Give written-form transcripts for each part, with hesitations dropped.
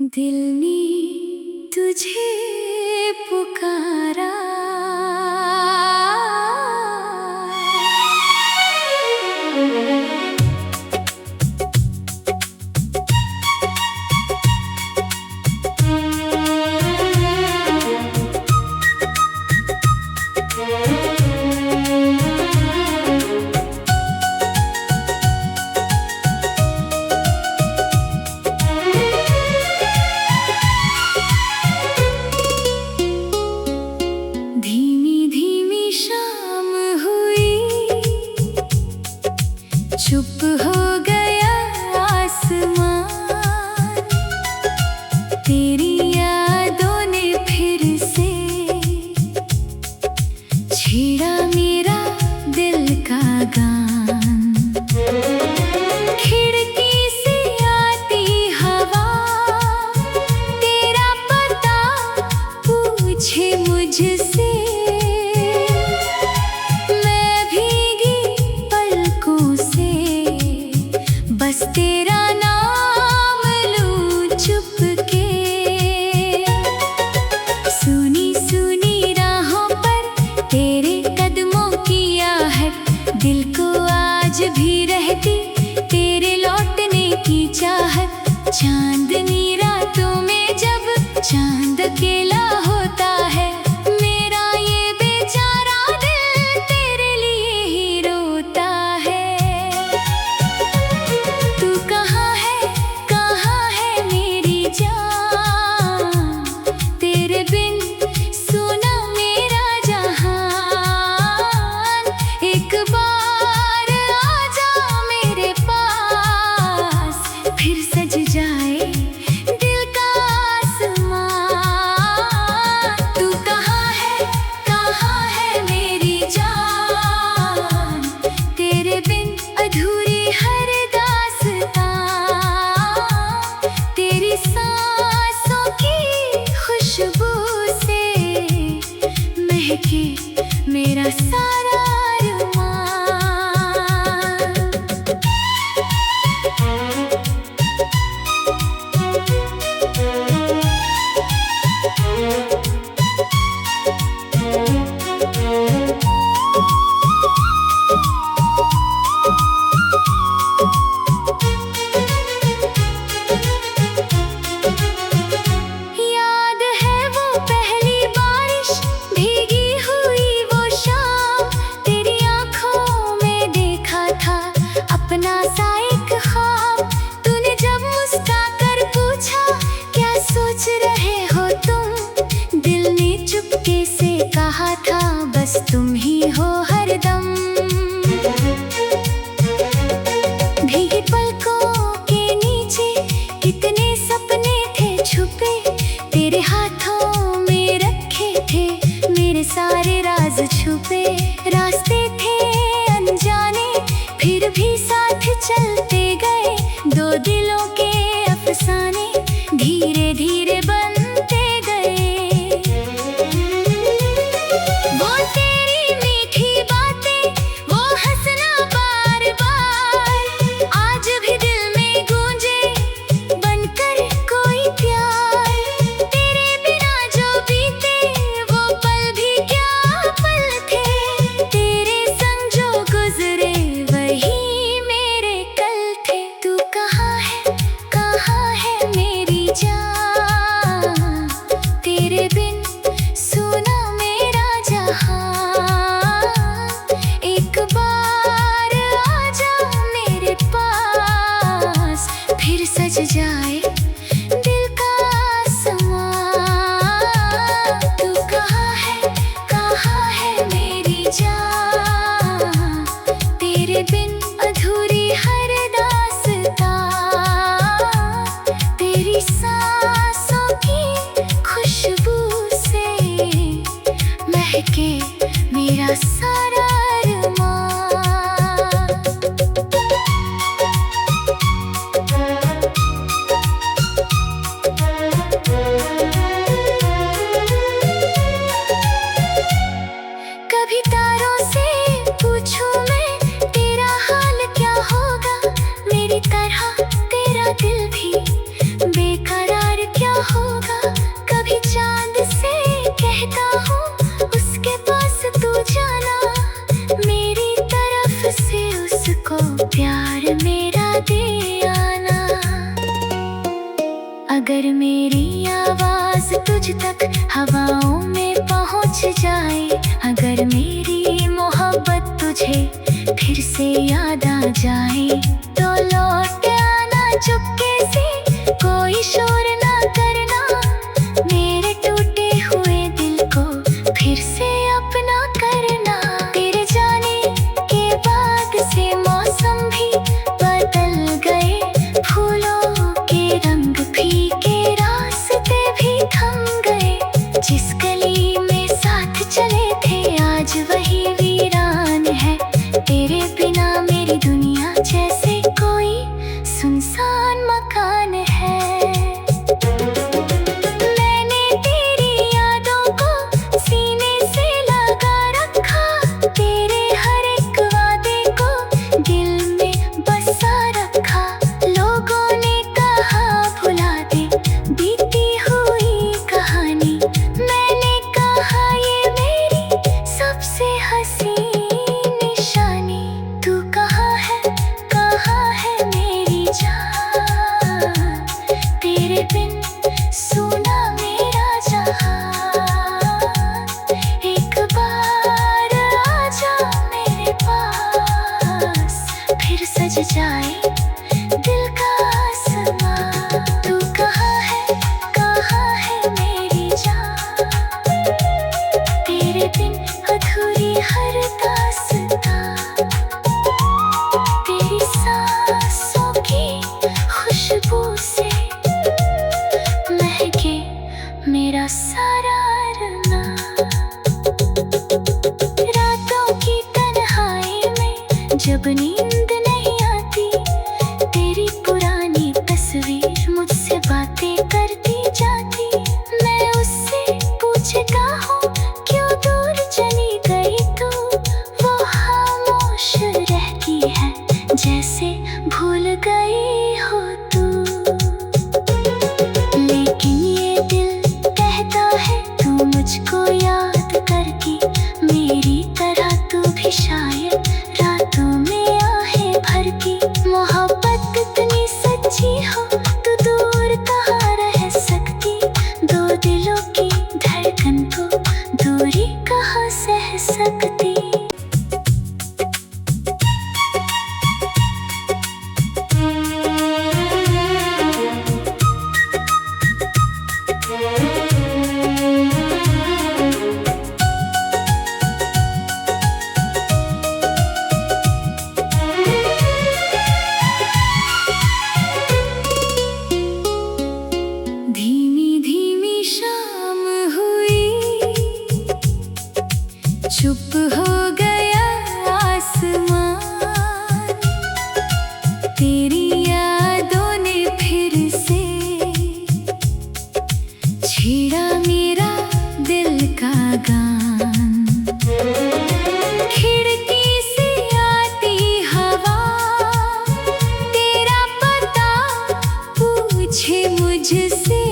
दिल ने तुझे पुकारा, धीमी धीमी शाम हुई, चुप हो गया आसमान। तेरी यादों ने फिर से छेड़ा मेरा दिल का गान। खिड़की से आती हवा तेरा पता पूछे मुझसे। बस तेरा नाम लूं चुपके। सुनी सुनी राहों पर तेरे कदमों की आहट, दिल को आज भी रहती तेरे लौटने की चाहत। चांदनी रातों में जब चांद अकेला होता है, मेरा ये बेचारा दिल तेरे लिए ही रोता है। तेरे बिन सोना मेरा जहान। एक बार आजा मेरे पास, फिर सज जाए दिल का आसमान। तू कहाँ है मेरी जान, तेरे बिन अधूरी हर दास्तां। तेरी सांसों की खुशबू से महके मेरा सारा अरमान। याद है वो पहली बारिश, भीगी हुई वो शाम। तेरी आंखों में देखा था अपना सा एक ख्वाब। तूने जब मुस्कुराकर पूछा क्या सोच रहे हो तुम, दिल ने चुपके से कहा था बस तुम ही हो हरदम। भीगी पलकों के नीचे कितने सपने थे छुपे, तेरे हाथों में रखे थे मेरे सारे राज छुपे। रास्ते थे अनजाने फिर भी साथ चलते गए, दो दिलों के अफसाने धीरे धीरे बनते गए। वो तेरी मीठी बातें, वो हंसना बार बार, आज भी दिल में गूंजे बनकर कोई प्यार। तेरे बिना जो बीते वो पल भी क्या पल थे, तेरे संग जो गुजरे वही मेरे कल थे। तू कहाँ है मेरी जान, तेरे बिन सोना मेरा जहान। एक बार आजा मेरे पास, फिर सज जाए दिल का आसमान। तू कहाँ है मेरी जान, तेरे बिन अधूरी हर दास्तां। तेरी सांसों की खुशबू से महके मेरा सारा अरमान। अगर मेरी आवाज तुझ तक हवाओं में पहुंच जाए, अगर मेरी मोहब्बत तुझे फिर से याद आ जाए, तो लौट आना चुपके से, कोई शोर ना करना, मेरे टूटे हुए दिल को फिर से अपना करना। तेरे जाने के बाद से मौसम भी बदल गए, फूलों के रंग फीके, रास्ते भी थम गए, जिस गली में साथ चले थे आज वही वीरान है। तेरे बिना मेरी दुनिया जैसे कोई सुनसान मकान है। मैंने तेरी यादों को सीने से लगा रखा, तेरे हर एक वादे को दिल में बसा रखा। लोगों ने कहा भुला दे बीती हुई कहानी, मैंने कहा ये मेरी सबसे हसीन निशानी। तू कहाँ है मेरी जान, तेरे बिन सुना मेरा जहां। एक बार आजा मेरे पास, फिर सज जाए दिल का आसमां। तू कहाँ है मेरी जान, तेरे बिन अधूरी हर दास्तां। तेरी सांसों की खुशबू से महके मेरा सारा अरमान। रातों की तन्हाई में जब नींद नहीं आती, तेरी पुरानी तस्वीर मुझसे बातें करती जाती। मैं उससे पूछता हूँ क्यों दूर चली गई तू, वो खामोश रहती है जैसे भूल गई हो तू। लेकिन ये दिल कहता है तू मुझको याद करके, मेरी तरह तू भी शायद रातों में आहें भरती। मोहब्बत इतनी सच्ची हो तो दूर कहाँ रह सकती, दो दिलों की धड़कन को दूरी कहाँ सह सकती। धीमी धीमी शाम हुई, चुप हो गया आसमान, तेरी यादों ने फिर से छेड़ा मेरा दिल का गान। खिड़की से आती हवा तेरा पता पूछे मुझसे,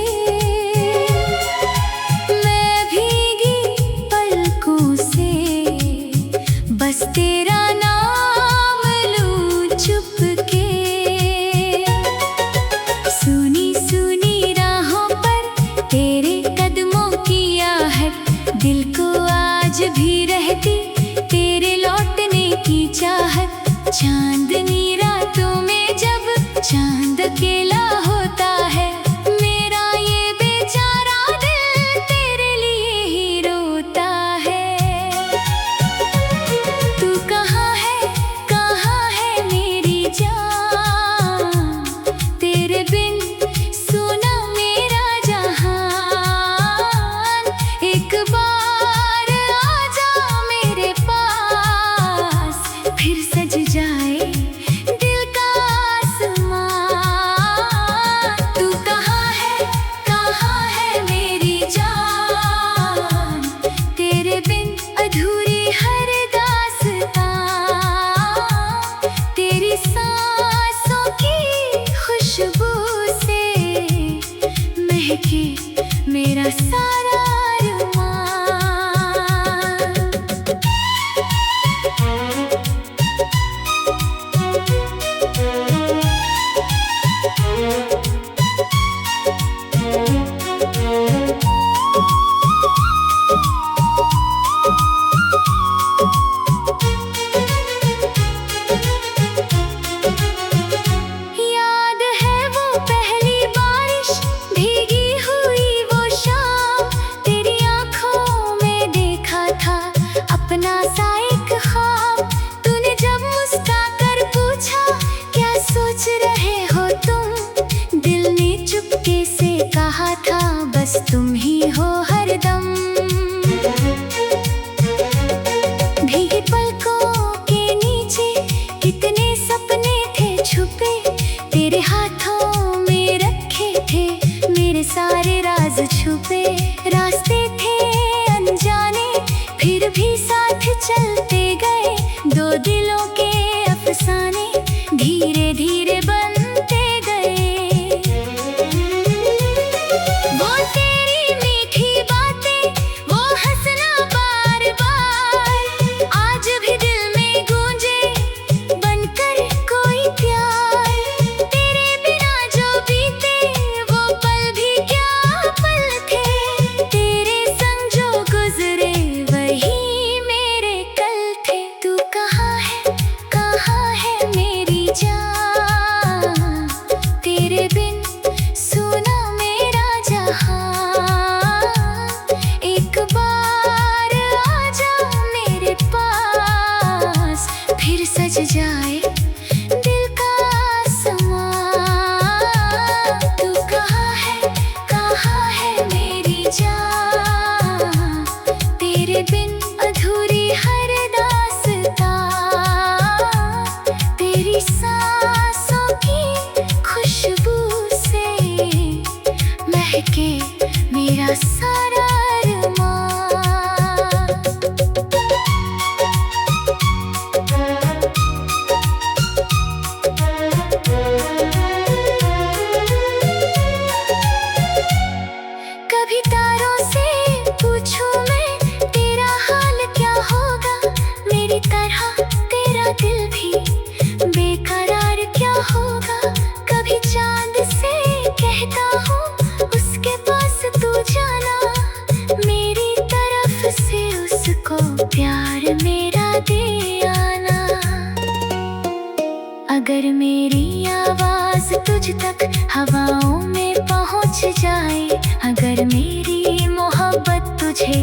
मैं भीगी पलकों से बस तेरा नाम लूं चुपके। सुनी सुनी राहों पर तेरे कदमों की आहट, दिल को आज भी रहती तेरे लौटने की चाहत। चांदनी रातों में जब चांद अकेला होता है, मेरा ये बेचारा दिल तेरे लिए ही रोता है। तू कहाँ है मेरी जान, तेरे बिन सुना मेरा जहान। एक बार आजा मेरे पास, फिर सज जाए दिल का आसमां। तू कहाँ है मेरी जान, तेरे बिन अधूरी हर दास्तां। तेरी सांसों की खुशबू से महके मेरा सारा अरमान। बस तुम ही हो हरदम। भीगी पलकों के नीचे कितने सपने थे छुपे, तेरे हाथों में रखे थे मेरे सारे राज छुपे। रास्ते थे अनजाने फिर भी साथ चलते गए, दो दिलों के अफसाने धीरे धीरे बनते गए। वो तेरी मीठी बातें, वो हंसना बार बार, आज भी दिल में गूंजे बनकर कोई प्यार। तेरे बिना जो बीते वो पल भी क्या पल थे, तेरे संग जो गुजरे वही मेरे कल थे। तू कहाँ है मेरी जान, तेरे बिन सुना मेरा जहां। एक बार आजा मेरे पास, फिर सज जाए दिल का आसमां। तू कहाँ है मेरी जान, तेरे बिन अधूरी हर दास्तां। तेरी सांसों की खुशबू से महके मेरा सारा अरमान। कभी तारों से पूछूं मैं तेरा हाल क्या होगा, मेरी तरह तेरा दिल भी बेकरार क्या होगा। कभी चांद से कहता हूँ उसके पास तू जाना, मेरी तरफ से उसको प्यार मेरा दे आना। अगर मेरी आवाज तुझ तक हवाओं में पहुँच जाए, अगर मेरी मोहब्बत तुझे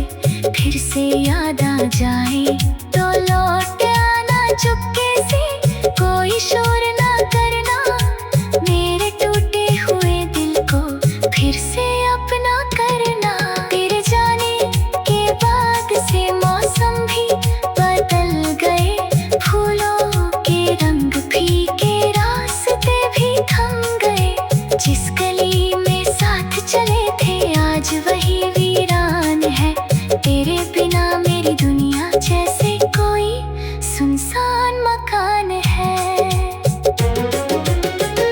फिर से याद आ जाए, तो लौट आना चुपके से, कोई शोर ना करना, मेरे टूटे हुए दिल को फिर से अपना करना। तेरे जाने के बाद से मौसम भी बदल गए, फूलों के रंग फीके रास्ते भी थम गए। जिस गली में साथ चले थे आज वही वीरान है, तेरे बिना मेरी दुनिया जैसे कोई सुनसान मकान है।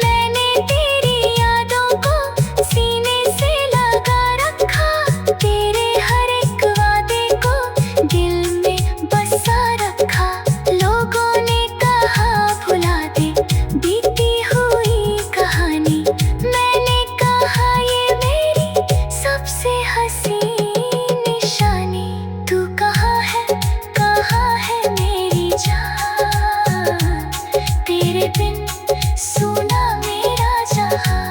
मैंने तेरी यादों को सीने से लगा रखा, तेरे हर एक वादे को दिल में बसा रखा। लोगों ने कहा भुला दे बीती हुई कहानी, मैंने कहा ये मेरी सबसे हसीन निशानी। तू कहाँ है मेरी जान, तेरे बिन सुना मेरा जहां।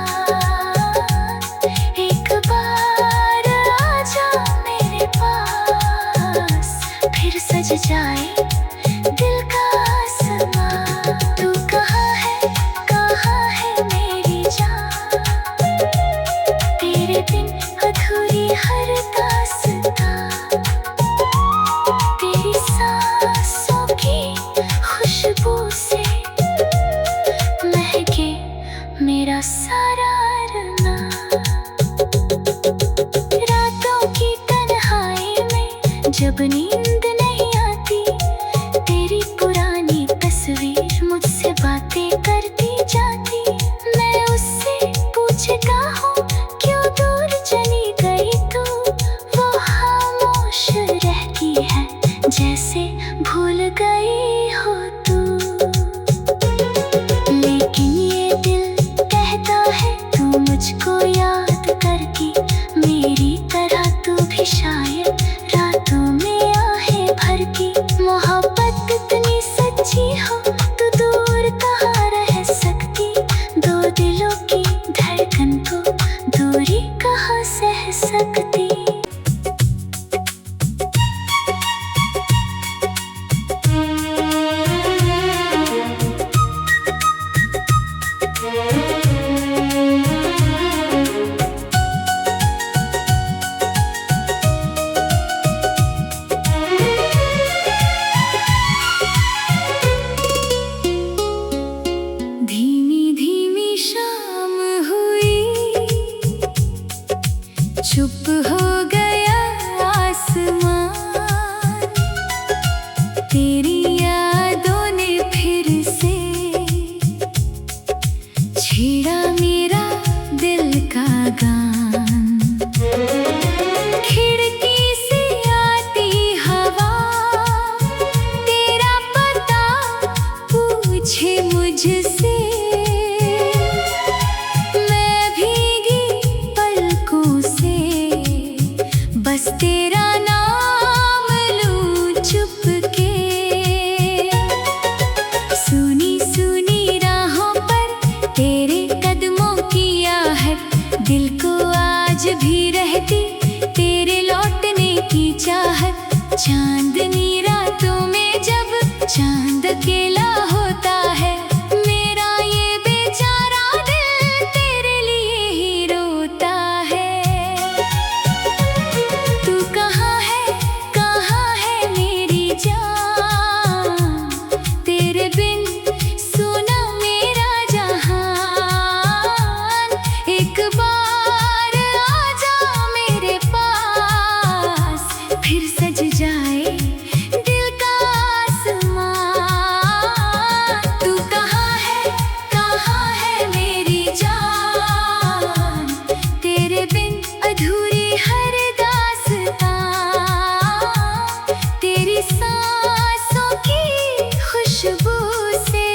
एक बार आजा मेरे पास, फिर सज जाए दिल का आसमां। तू कहाँ है मेरी जान, तेरे बिन अधूरी हर दास्तां। तेरी सांसों की खुशबू से महके मेरा सारा अरमान। रातों की तन्हाई में जब नींद नहीं आती, तेरी पुरानी तस्वीर मुझसे बातें करती जाती। मैं उससे पूछता हूँ क्यों दूर चली गई तू, वो खामोश रहती है जैसे भूल गई हो तू। लेकिन ये दिल कहता है तू मुझको याद करती, मेरी तरह तू भी शायद रातों में आहें भरती। मोहब्बत इतनी सच्ची हो तो दूर कहाँ रह सकती, दो दिलों की धड़कन को दूरी कहाँ सह सकती। चुप हो गया आसमान, तेरी यादों ने फिर से छेड़ा मेरा दिल का गान। खिड़की से आती हवा तेरा पता पूछे मुझसे, मैं भीगी पलकों से बस तेरा नाम लूं चुपके। सुनी सुनी राहों पर तेरे कदमों की आहट, दिल को आज भी रहती तेरे लौटने की चाहत। चांदनी रातों में जब चांद अकेला होता है, मेरा ये बेचारा दिल तेरे लिए ही रोता है। तू कहाँ है मेरी जान, तेरे बिन सुना मेरा जहान। एक बार आजा मेरे पास, फिर सज जाए दिल का आसमान। तू कहाँ है मेरी जान, तेरे बिन अधूरी हर दास्तां। तेरी सांसों की खुशबू से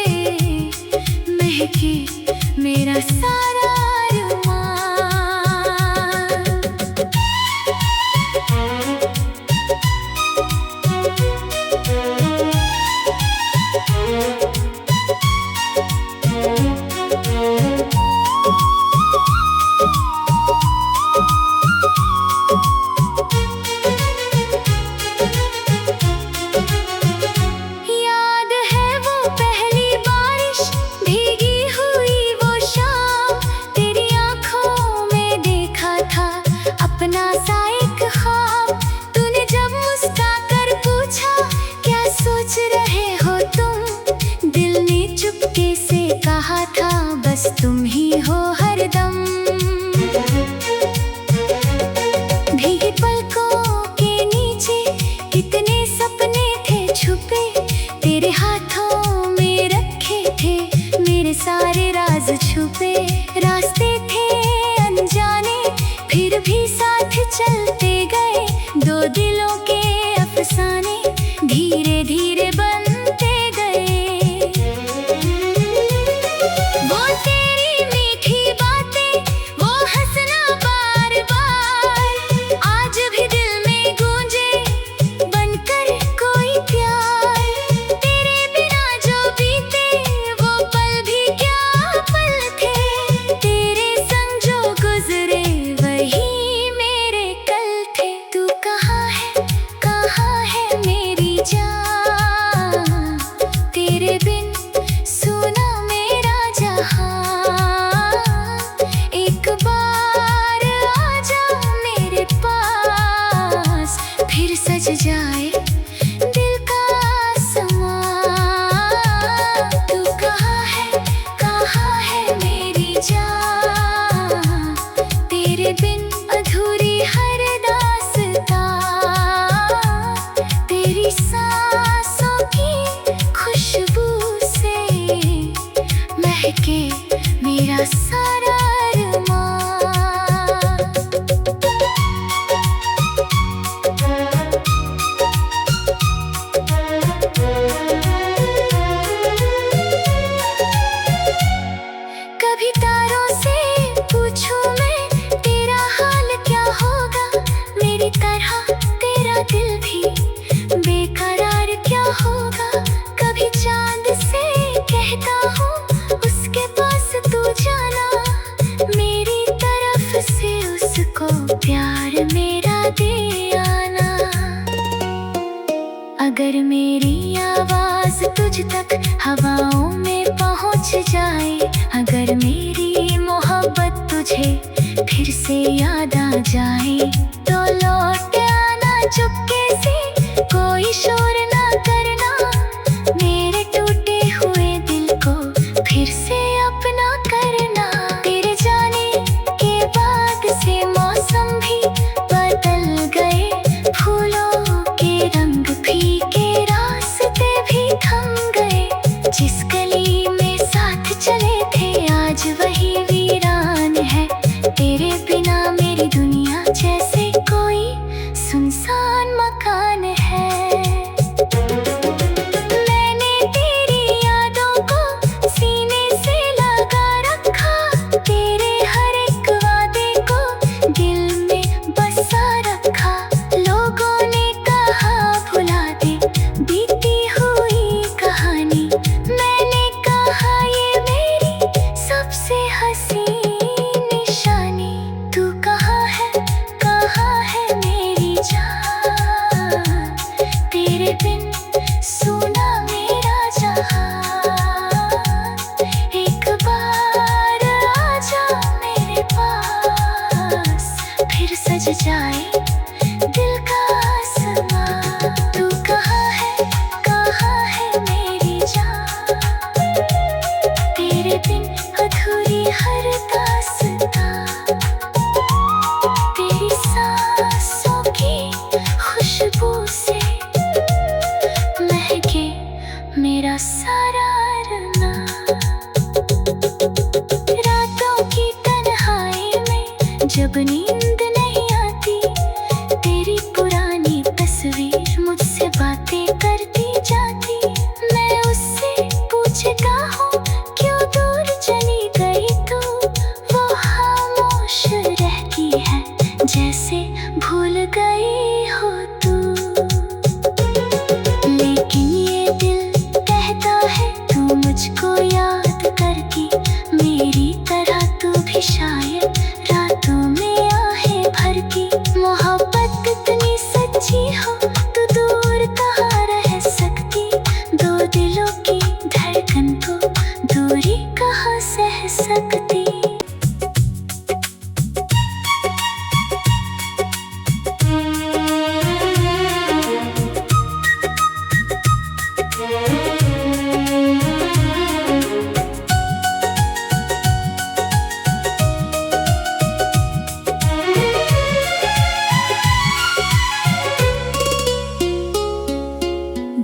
महके मेरा सारा अरमान। याद है वो पहली बारिश, भीगी हुई वो शाम, तेरी आंखों में देखा था अपना सा एक ख्वाब। तूने जब मुस्कुराकर पूछा क्या सोच रहे हो तुम, दिल ने चुपके से कहा था बस तुम ही हो हरदम। भीगी पलकों के नीचे कितने सपने थे छुपे, तेरे हाथों में रखे थे मेरे सारे राज छुपे। रास्ते थे अनजाने फिर भी साथ चलते गए, दो दिलों के अफसाने धीरे धीरे बनते गए। वो तेरी मीठी बातें, वो हंसना बार बार, आज भी दिल में गूंजे बनकर कोई प्यार। तेरे बिना जो बीते वो पल भी क्या पल थे, तेरे संग जो गुजरे वही मेरे कल थे। तू कहाँ है मेरी जान, तेरे बिन सुना मेरा जहान। एक बार आजा मेरे पास, फिर सज जाए दिल का आसमान। तू कहाँ है मेरी जान, तेरे बिन अधूरी हर दास्तां। तेरी सांसों की खुशबू से महके मेरा सारा अरमान। कभी तारों से पूछूं मैं तेरा हाल क्या होगा, मेरी तरह तेरा दिल भी बेकरार क्या होगा। कभी चांद से कहता हूँ उसके पास तू जाना, मेरी तरफ से उसको प्यार मेरा दे आना। अगर मेरी आवाज तुझ तक हवाओं में पहुँच जाए, अगर मेरी मोहब्बत तुझे फिर से याद आ जाए, तो लौट आना चुपके से, कोई शोर ना करना, मेरे टूटे हुए दिल को फिर से अपना करना। तेरे जाने के बाद से मौसम भी तेरे बिना मेरी दुनिया जैसे कोई सुनसान मकान है। मैंने तेरी यादों को सीने से लगा रखा, तेरे हर एक वादे को दिल में बसा रखा। लोगों ने कहा भुला दे बीती हुई कहानी, मैंने कहा ये मेरी सबसे हसीन निशानी। तू कहाँ है मेरी जान, तेरे बिन सुना मेरा जहां। एक बार आजा मेरे पास, फिर सज जाए दिल का आसमां। तू कहाँ है मेरी जान, तेरे बिन अधूरी हर दास्तां। तेरी सांसों की खुशबू से महके मेरा सारा अरना। रातों की तन्हाई में जब नींद नहीं आती, तेरी पुरानी तस्वीर मुझसे बातें करती जाती। मैं उससे पूछता हूँ क्यों दूर चली गई तू, वो खामोश रहती है जैसे भूल गई हो तू। लेकिन ये दिल कहता है तू मुझको याद करती, मेरी तरह तू भी शायद रातों में आहें भरती। मोहब्बत इतनी सच्ची हो तो दूर कहाँ रह सकती, दो दिलों की धड़कन को दूरी कहाँ सह सकती।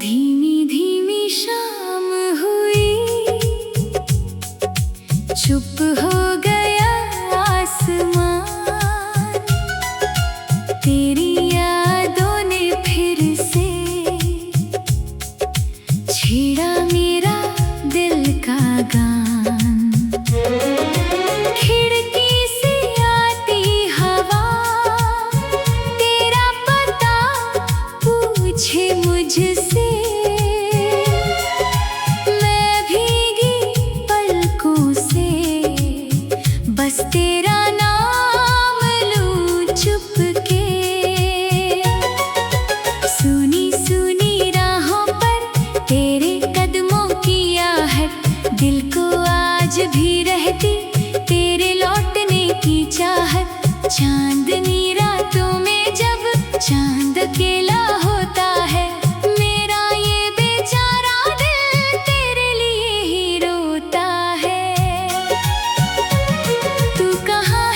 धीमी धीमी शाम हुई, चुप हो गया आसमां। तेरी यादों ने फिर से छेड़ा मेरा दिल का गान। खिड़की से आती हवा तेरा पता पूछे मुझसे, मैं भीगी पलकों से बस तेरा नाम लूं चुपके। सुनी सुनी राहों पर तेरे कदमों की आहट, दिल को आज भी रहती तेरे लौटने की चाहत। चांदनी रातों में जब चांद अकेला होता है, मेरा ये बेचारा दिल तेरे लिए ही रोता है। तू कहाँ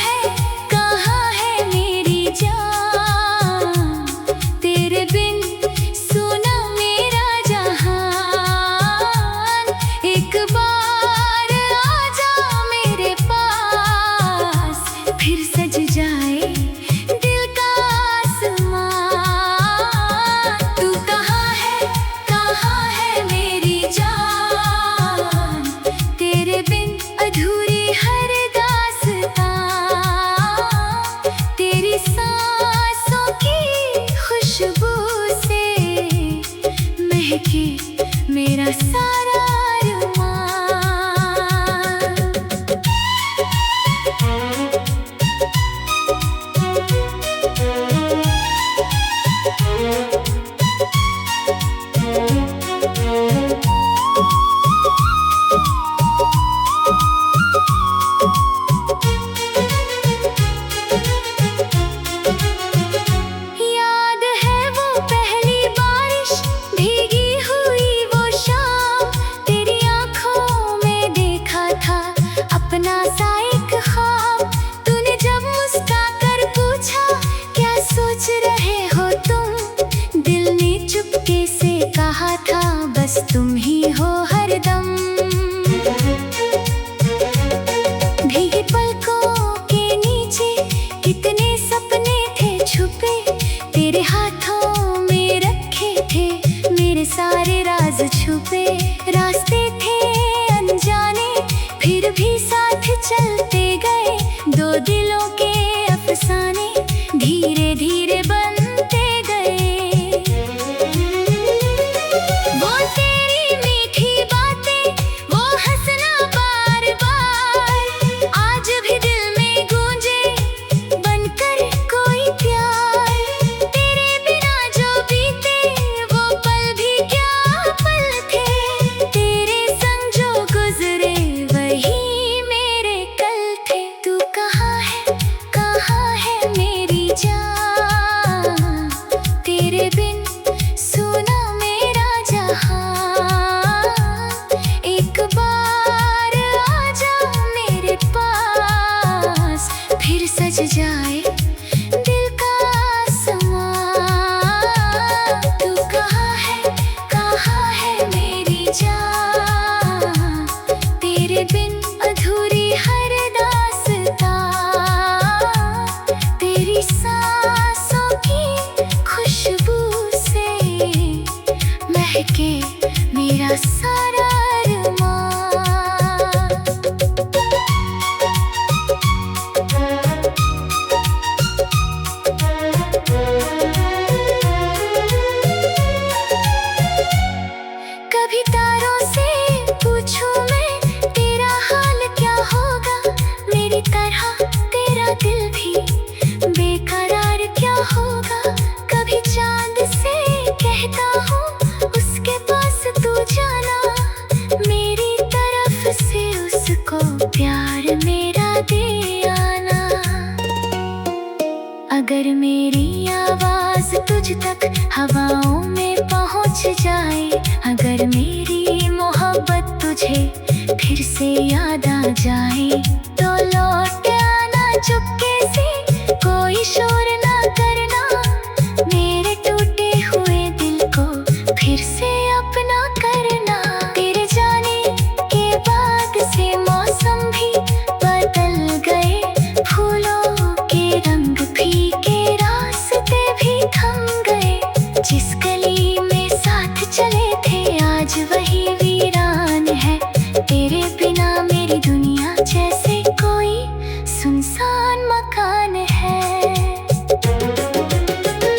है मेरी जान, तेरे बिन सुना मेरा जहान। एक बार आजा मेरे पास, फिर सज जाए दिल का आसमां। तू कहाँ है मेरी जान, तेरे बिन अधूरी हर दास्तां। तेरी सांसों की खुशबू से महके मेरा सारा अरमान। याद है वो पहली बारिश, भीगी हुई वो शाम, तेरी आंखों में देखा था अपना सा एक ख्वाब। तूने जब मुस्का कर पूछा क्या सोच रहे हो तुम, दिल ने चुपके से कहा था बस तुम ही हो हरदम। भीगी पलकों के नीचे कितने सपने थे छुपे तेरे हाथों में रखे थे, मेरे सारे राज छुपे। रास्ते थे अनजाने फिर भी साथ चलते गए, दो दिलों के अफसाने धीरे धीरे बनते गए। वो तेरी मीठी बातें, वो हंसना बार बार, आज भी दिल में गूंजे बनकर कोई प्यार। तेरे बिना जो बीते वो पल भी क्या पल थे, तेरे संग जो गुजरे वही मेरे कल थे। तू कहाँ है मेरी जान, तेरे बिन सुना मेरा जहां। एक बार आजा मेरे पास, फिर सज जाए दिल का आसमां। तू कहाँ है मेरी जान, तेरे बिन अधूरी हर दास्तां। तेरी सांसों की खुशबू से महके मेरा सारा अरमान। कभी तारों से पूछूं मैं तेरा हाल क्या होगा, मेरी तरह तेरा दिल भी बेकरार क्या होगा। कभी चांद से कहता हूँ उसके पास तू जाना, मेरी तरफ से उसको प्यार मेरा दे आना। अगर मेरी आवाज तुझ तक हवाओं में पहुँच जाए, अगर मेरी मोहब्बत तुझे फिर से याद आ जाए, तो लौट आना चुपके से, कोई शोर ना करना, मेरे टूटे हुए दिल को फिर से अपना करना। तेरे जाने के बाद से मौसम भी बदल गए, फूलों के रंग फीके रास्ते भी थम गए। जिस गली में साथ चले थे आज वही वीरान है, तेरे बिना मेरी दुनिया जैसे कोई सुनसान मकान है।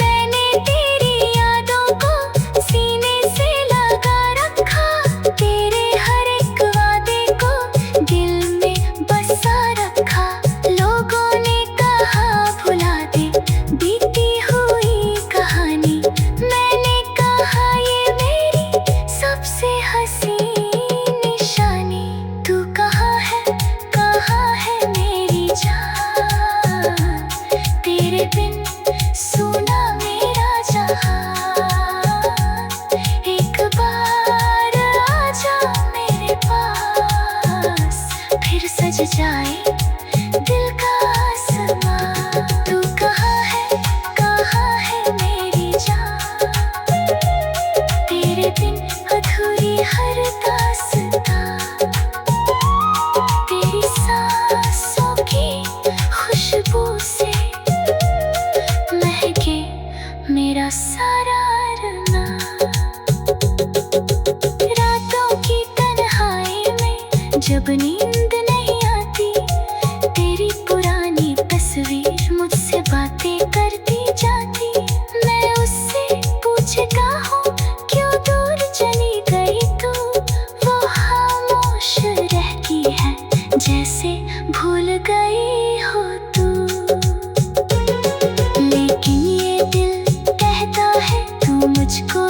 मैंने तेरी यादों को सीने से लगा रखा, तेरे हर एक वादे को दिल में बसा रखा। लोगों ने कहा भुला दे बीती हुई कहानी, मैंने कहा ये मेरी सबसे हसीन निशानी। तू कहाँ है मेरी जान, तेरे बिन सुना मेरा जहां। एक बार आजा मेरे पास, फिर सज जाए दिल का आसमां। तू कहाँ है मेरी जान, तेरे बिन अधूरी हर दास्तां। तेरी सांसों की खुशबू से महके मेरा सारा अरमान। रातों की तन्हाई में जब नींद नहीं आती, तेरी पुरानी तस्वीर मुझसे बातें करती जाती। मैं उससे पूछता हूँ क्यों दूर चली गई तू, वो खामोश रहती है जैसे भूल गई हो तू। लेकिन ये दिल कहता है तू मुझको